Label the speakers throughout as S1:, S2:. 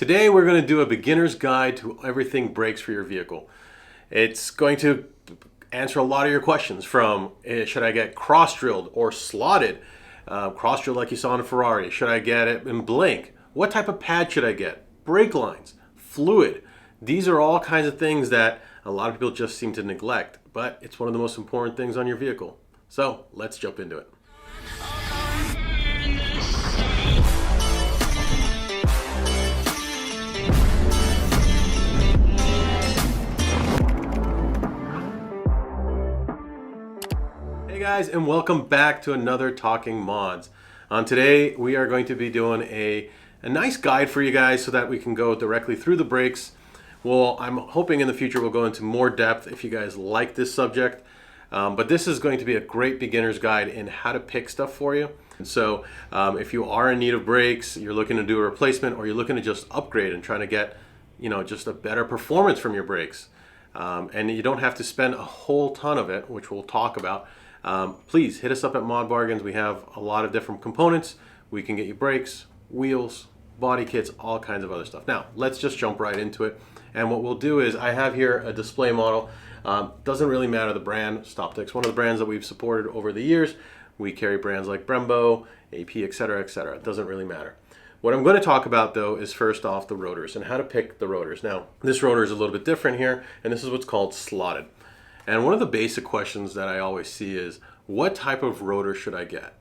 S1: Today we're going to do a beginner's guide to everything brakes for your vehicle. It's going to answer a lot of your questions from should I get cross-drilled or slotted? Cross-drilled like you saw in a Ferrari. Should I get it in blank? What type of pad should I get? Brake lines, fluid. These are all kinds of things that a lot of people just seem to neglect, but it's one of the most important things on your vehicle. So let's jump into it. Hey guys, and welcome back to another Talking Mods. Today we are going to be doing a nice guide for you guys so that we can go directly through the brakes. Well, I'm hoping in the future we'll go into more depth if you guys like this subject. But this is going to be a great beginner's guide in how to pick stuff for you. And so if you are in need of brakes, you're looking to do a replacement, or you're looking to just upgrade and trying to get, just a better performance from your brakes. And you don't have to spend a whole ton of it, which we'll talk about. Please hit us up at Mod Bargains. We have a lot of different components. We can get you brakes, wheels, body kits, all kinds of other stuff. Now, let's just jump right into it. And what we'll do is I have here a display model. Doesn't really matter the brand. Stoptech's one of the brands that we've supported over the years. We carry brands like Brembo, AP, etc., etc. It doesn't really matter. What I'm going to talk about though is first off the rotors and how to pick the rotors. Now, this rotor is a little bit different here, and this is what's called slotted. And one of the basic questions that I always see is, what type of rotor should I get?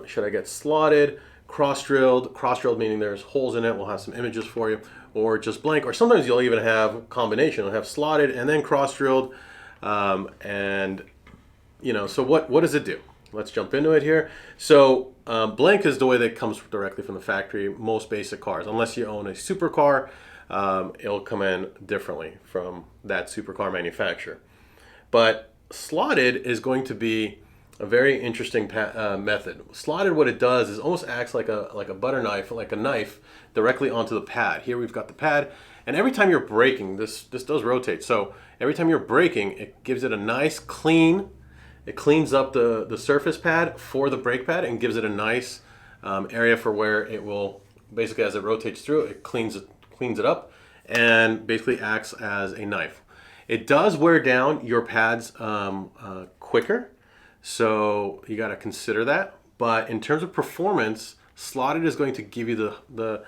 S1: Should I get slotted, cross-drilled? Cross-drilled meaning there's holes in it. We'll have some images for you. Or just blank. Or sometimes you'll even have combination. You'll have slotted and then cross-drilled. So what does it do? Let's jump into it here. So blank is the way that comes directly from the factory, most basic cars. Unless you own a supercar, it'll come in differently from that supercar manufacturer. But slotted is going to be a very interesting method. Slotted, what it does is almost acts like a butter knife, like a knife, directly onto the pad. Here we've got the pad, and every time you're braking, this does rotate. So every time you're braking, it gives it a nice clean. It cleans up the surface pad for the brake pad and gives it a nice area for where it will basically, as it rotates through, it cleans it up and basically acts as a knife. It does wear down your pads quicker, so you got to consider that. But in terms of performance, slotted is going to give you the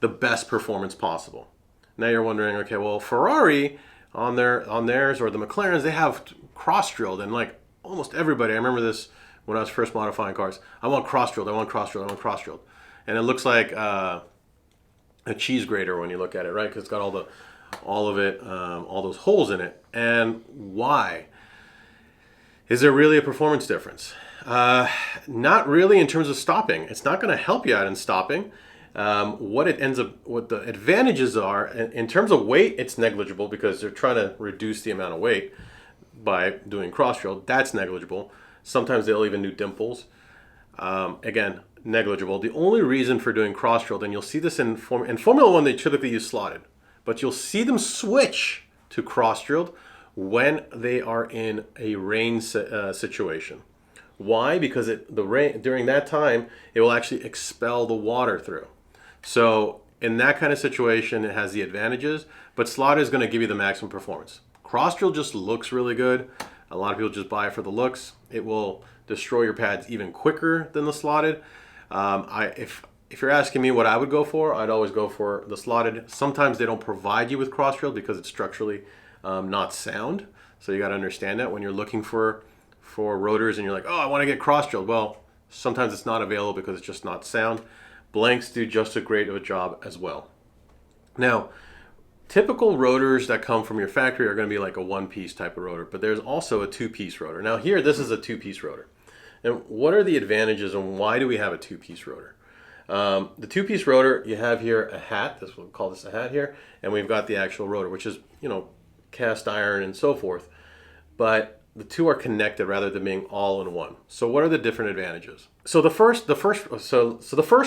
S1: best performance possible. Now you're wondering, okay, well, Ferrari on theirs or the McLarens, they have cross-drilled, and like almost everybody, I remember this when I was first modifying cars. I want cross-drilled, I want cross-drilled, I want cross-drilled, and it looks like a cheese grater when you look at it, right? Because it's got all those holes in it. And why? Is there really a performance difference? Not really in terms of stopping. It's not going to help you out in stopping. What the advantages are, in terms of weight, it's negligible because they're trying to reduce the amount of weight by doing cross-drill. That's negligible. Sometimes they'll even do dimples. Again, negligible. The only reason for doing cross-drill, and you'll see this in Formula One, they typically use slotted. But you'll see them switch to cross-drilled when they are in a rain situation. Why? Because the rain during that time, it will actually expel the water through. So in that kind of situation, it has the advantages, but slotted is going to give you the maximum performance. Cross-drill just looks really good. A lot of people just buy it for the looks. It will destroy your pads even quicker than the slotted. If you're asking me what I would go for, I'd always go for the slotted. Sometimes they don't provide you with cross-drill because it's structurally not sound. So you got to understand that when you're looking for rotors and you're like, oh, I want to get cross-drilled. Well, sometimes it's not available because it's just not sound. Blanks do just as great of a job as well. Now, typical rotors that come from your factory are going to be like a one-piece type of rotor, but there's also a two-piece rotor. Now here, this is a two-piece rotor. And what are the advantages and why do we have a two-piece rotor? The two-piece rotor, you have here a hat. We'll call this a hat here, and we've got the actual rotor, which is cast iron and so forth. But the two are connected rather than being all in one. So what are the different advantages? So the first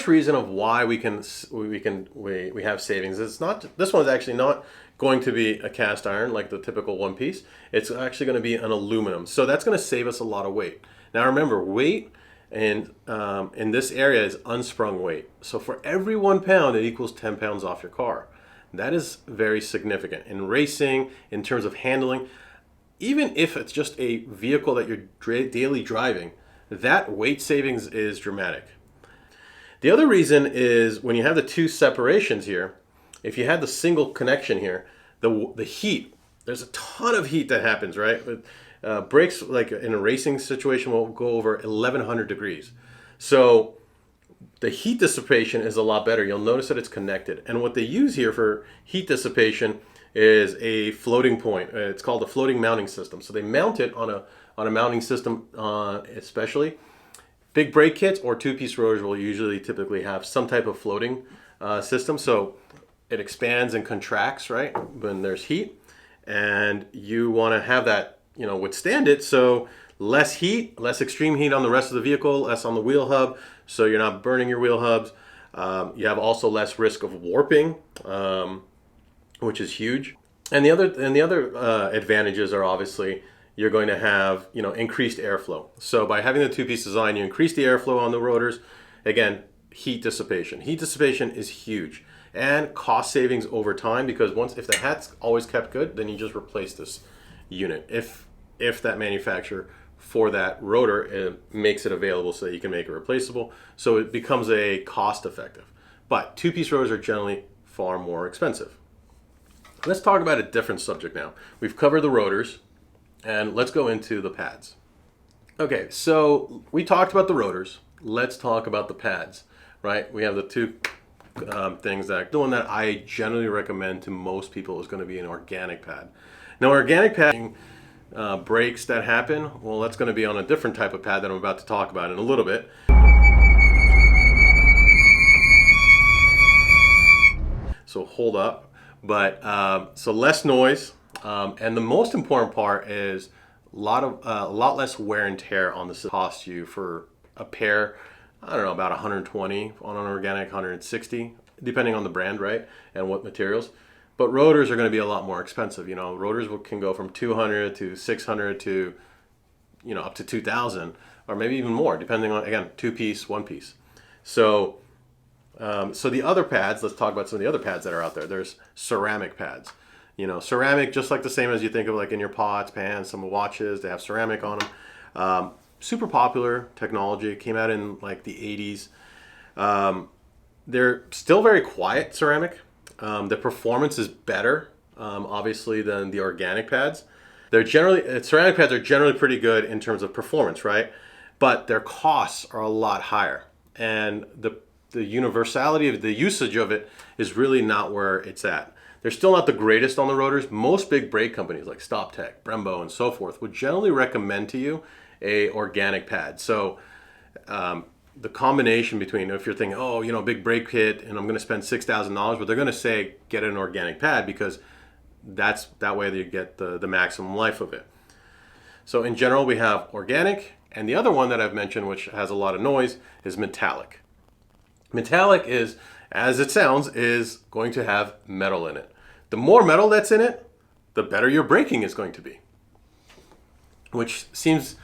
S1: reason of why we have savings is this one's actually not going to be a cast iron like the typical one piece. It's actually going to be an aluminum. So that's going to save us a lot of weight. Now remember, weight and in this area is unsprung weight. So for every 1 pound, it equals 10 pounds off your car. That is very significant in racing, in terms of handling. Even if it's just a vehicle that you're daily driving, that weight savings is dramatic. The other reason is when you have the two separations here, if you had the single connection here, the heat, there's a ton of heat that happens, right? Brakes, like in a racing situation, will go over 1100 degrees. So the heat dissipation is a lot better. You'll notice that it's connected. And what they use here for heat dissipation is a floating point. It's called a floating mounting system. So they mount it on a mounting system, especially. Big brake kits or two-piece rotors will usually typically have some type of floating system. So it expands and contracts, right, when there's heat. And you want to have that, withstand it. So less heat, less extreme heat on the rest of the vehicle, less on the wheel hub, so you're not burning your wheel hubs. You have also less risk of warping, which is huge. And the other advantages are obviously you're going to have increased airflow. So by having the two-piece design, you increase the airflow on the rotors. Again, heat dissipation. Heat dissipation is huge, and cost savings over time, because if the hat's always kept good, then you just replace this unit. If that manufacturer for that rotor makes it available so that you can make it replaceable, so it becomes a cost effective. But two-piece rotors are generally far more expensive. Let's talk about a different subject now. We've covered the rotors, and let's go into the pads. Okay, so we talked about the rotors. Let's talk about the pads, right? We have the two things. The one that I generally recommend to most people is going to be an organic pad. Now, organic padding, breaks that happen, well, that's going to be on a different type of pad that I'm about to talk about in a little bit. So hold up. But so less noise, and the most important part is a lot less wear and tear on the system. Cost you for a pair, I don't know, about 120 on an organic, 160, depending on the brand, right, and what materials. But rotors are going to be a lot more expensive. Rotors can go from 200 to 600 to up to 2,000, or maybe even more, depending on, again, two-piece, one-piece. So the other pads, let's talk about some of the other pads that are out there. There's ceramic pads. Ceramic, just like the same as you think of like in your pots, pans, some watches, they have ceramic on them. Super popular technology, came out in like the 80s. They're still very quiet, ceramic. The performance is better, obviously, than the organic pads. Ceramic pads are generally pretty good in terms of performance, right? But their costs are a lot higher. And the universality of the usage of it is really not where it's at. They're still not the greatest on the rotors. Most big brake companies like StopTech, Brembo, and so forth would generally recommend to you a organic pad. So the combination between, if you're thinking, big brake kit and I'm going to spend $6,000, but they're going to say get an organic pad because that way you get the maximum life of it. So in general, we have organic, and the other one that I've mentioned, which has a lot of noise, is metallic. Metallic is, as it sounds, is going to have metal in it. The more metal that's in it, the better your braking is going to be. Which seems,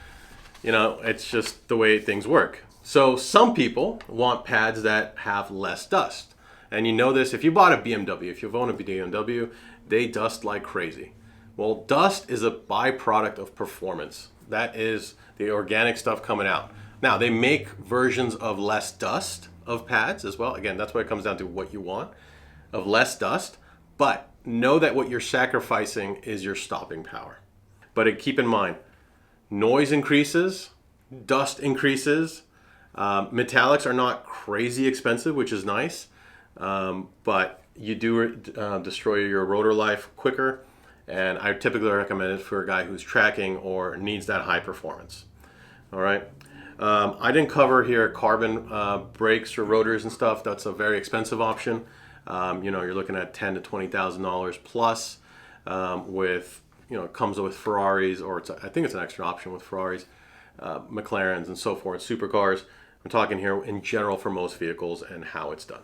S1: it's just the way things work. So some people want pads that have less dust. And you know this, if you bought a BMW, if you've owned a BMW, they dust like crazy. Well, dust is a byproduct of performance. That is the organic stuff coming out. Now, they make versions of less dust of pads as well. Again, that's what it comes down to, what you want, of less dust. But know that what you're sacrificing is your stopping power. But keep in mind, noise increases, dust increases. Metallics are not crazy expensive, which is nice. But you do destroy your rotor life quicker. And I typically recommend it for a guy who's tracking or needs that high performance. All right. I didn't cover here carbon brakes or rotors and stuff. That's a very expensive option. You're looking at $10,000 to $20,000 plus. It comes with Ferraris, or I think it's an extra option with Ferraris, McLarens, and so forth, supercars. I'm talking here in general for most vehicles and how it's done.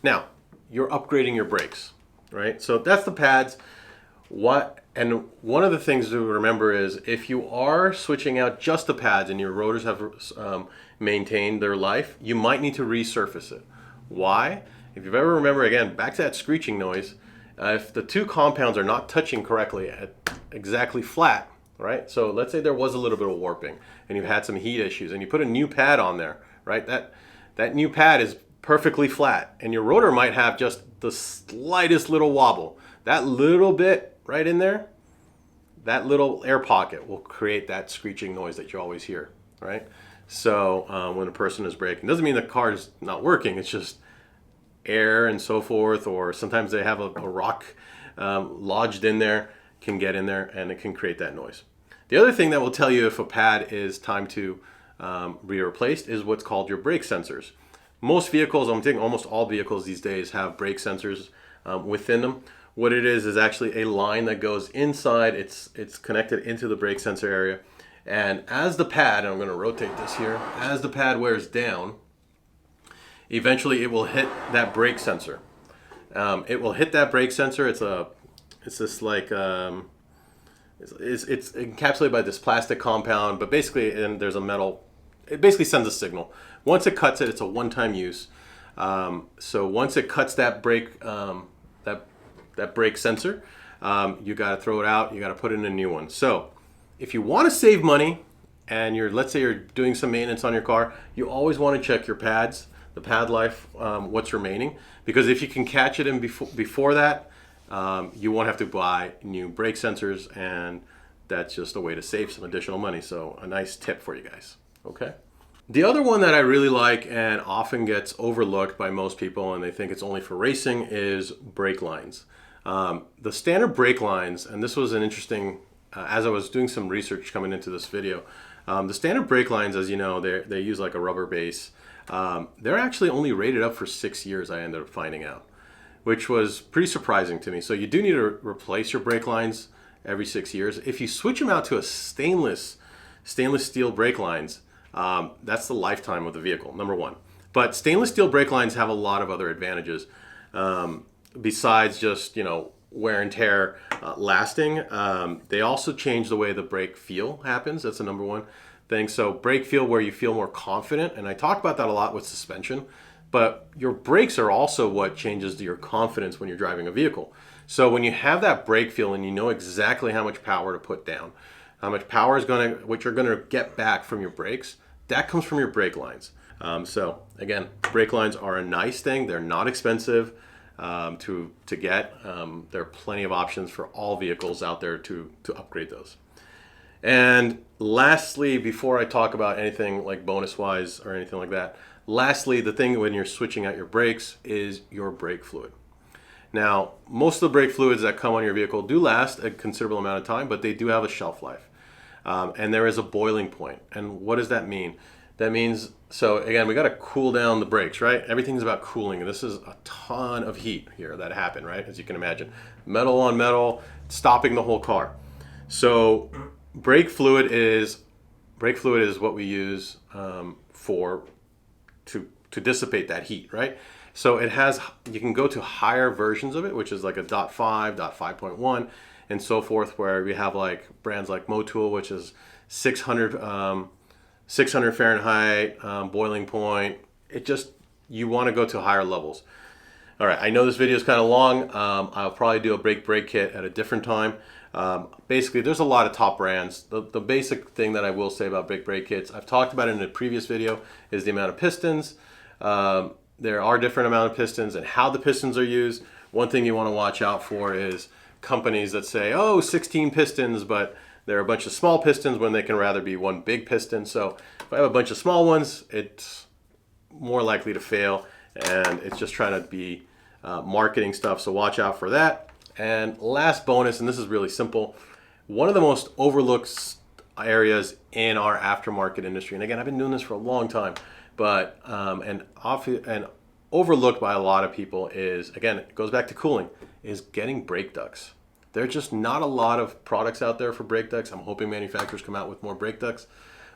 S1: Now, you're upgrading your brakes, right? So that's the pads. One of the things to remember is if you are switching out just the pads and your rotors have maintained their life, you might need to resurface it. Why? If you've ever remember, again, back to that screeching noise, if the two compounds are not touching correctly at exactly flat, right? So let's say there was a little bit of warping and you've had some heat issues and you put a new pad on there, right? That new pad is perfectly flat and your rotor might have just the slightest little wobble. That little bit right in there, that little air pocket will create that screeching noise that you always hear, right? So when a person is braking, doesn't mean the car is not working, it's just air and so forth, or sometimes they have a rock lodged in there, can get in there and it can create that noise. The other thing that will tell you if a pad is time to be replaced is what's called your brake sensors. Most vehicles, I'm thinking almost all vehicles these days have brake sensors within them. What it is actually a line that goes inside, it's connected into the brake sensor area. And as the pad, and I'm going to rotate this here, as the pad wears down, eventually it will hit that brake sensor. It will hit that brake sensor. It's this like, it's encapsulated by this plastic compound, but basically, and there's a metal, it basically sends a signal. Once it cuts it, it's a one-time use. So once it cuts that brake, that brake sensor, you got to throw it out. You got to put in a new one. So if you want to save money and let's say you're doing some maintenance on your car, you always want to check your pads, the pad life, what's remaining, because if you can catch it in before that, you won't have to buy new brake sensors, and that's just a way to save some additional money. So a nice tip for you guys. Okay. The other one that I really like and often gets overlooked by most people, and they think it's only for racing, is brake lines. The standard brake lines, and this was an interesting, as I was doing some research coming into this video, the standard brake lines, as you know, they use like a rubber base. They're actually only rated up for 6 years, I ended up finding out, which was pretty surprising to me. So you do need to replace your brake lines every 6 years. If you switch them out to a stainless steel brake lines, that's the lifetime of the vehicle, number one. But stainless steel brake lines have a lot of other advantages. Besides just, wear and tear lasting, they also change the way the brake feel happens. That's the number one thing. So brake feel, where you feel more confident, and I talk about that a lot with suspension, but your brakes are also what changes your confidence when you're driving a vehicle. So when you have that brake feel and you know exactly how much power to put down, how much power is what you're gonna get back from your brakes, that comes from your brake lines. So again, brake lines are a nice thing. They're not expensive to get. There are plenty of options for all vehicles out there to upgrade those. And lastly, before I talk about anything like bonus wise or anything like that, lastly, the thing when you're switching out your brakes is your brake fluid. Now, most of the brake fluids that come on your vehicle do last a considerable amount of time, but they do have a shelf life. And there is a boiling point. And what does that mean? That means, so again, we got to cool down the brakes, right? Everything's about cooling. And this is a ton of heat here that happened, right? As you can imagine, metal on metal, stopping the whole car. So brake fluid is what we use to dissipate that heat, right? So you can go to higher versions of it, which is like a .5, .5.1, and so forth, where we have like brands like Motul, which is 600 Fahrenheit boiling point. You want to go to higher levels. All right, I know this video is kind of long. I'll probably do a brake kit at a different time. Basically, there's a lot of top brands. The basic thing that I will say about brake kits, I've talked about it in a previous video, is the amount of pistons. There are different amount of pistons and how the pistons are used. One thing you want to watch out for is companies that say, 16 pistons, but there are a bunch of small pistons when they can rather be one big piston. So if I have a bunch of small ones, it's more likely to fail, and it's just trying to be marketing stuff. So watch out for that. And last bonus, and this is really simple, one of the most overlooked areas in our aftermarket industry, and again, I've been doing this for a long time, but and overlooked by a lot of people is, again, it goes back to cooling, is getting brake ducts. There are just not a lot of products out there for brake ducts. I'm hoping manufacturers come out with more brake ducts.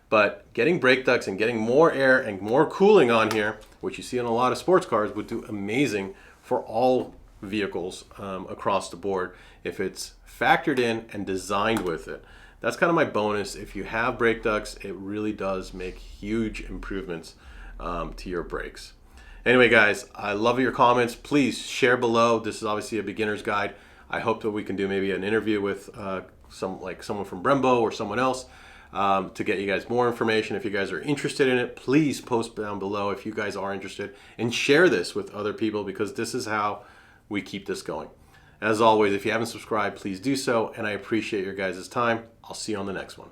S1: But getting brake ducts and getting more air and more cooling on here, which you see in a lot of sports cars, would do amazing for all vehicles across the board if it's factored in and designed with it. That's kind of my bonus. If you have brake ducts, it really does make huge improvements to your brakes. Anyway, guys, I love your comments. Please share below. This is obviously a beginner's guide. I hope that we can do maybe an interview with someone from Brembo or someone else to get you guys more information. If you guys are interested in it, please post down below if you guys are interested, and share this with other people, because this is how we keep this going. As always, if you haven't subscribed, please do so, and I appreciate your guys' time. I'll see you on the next one.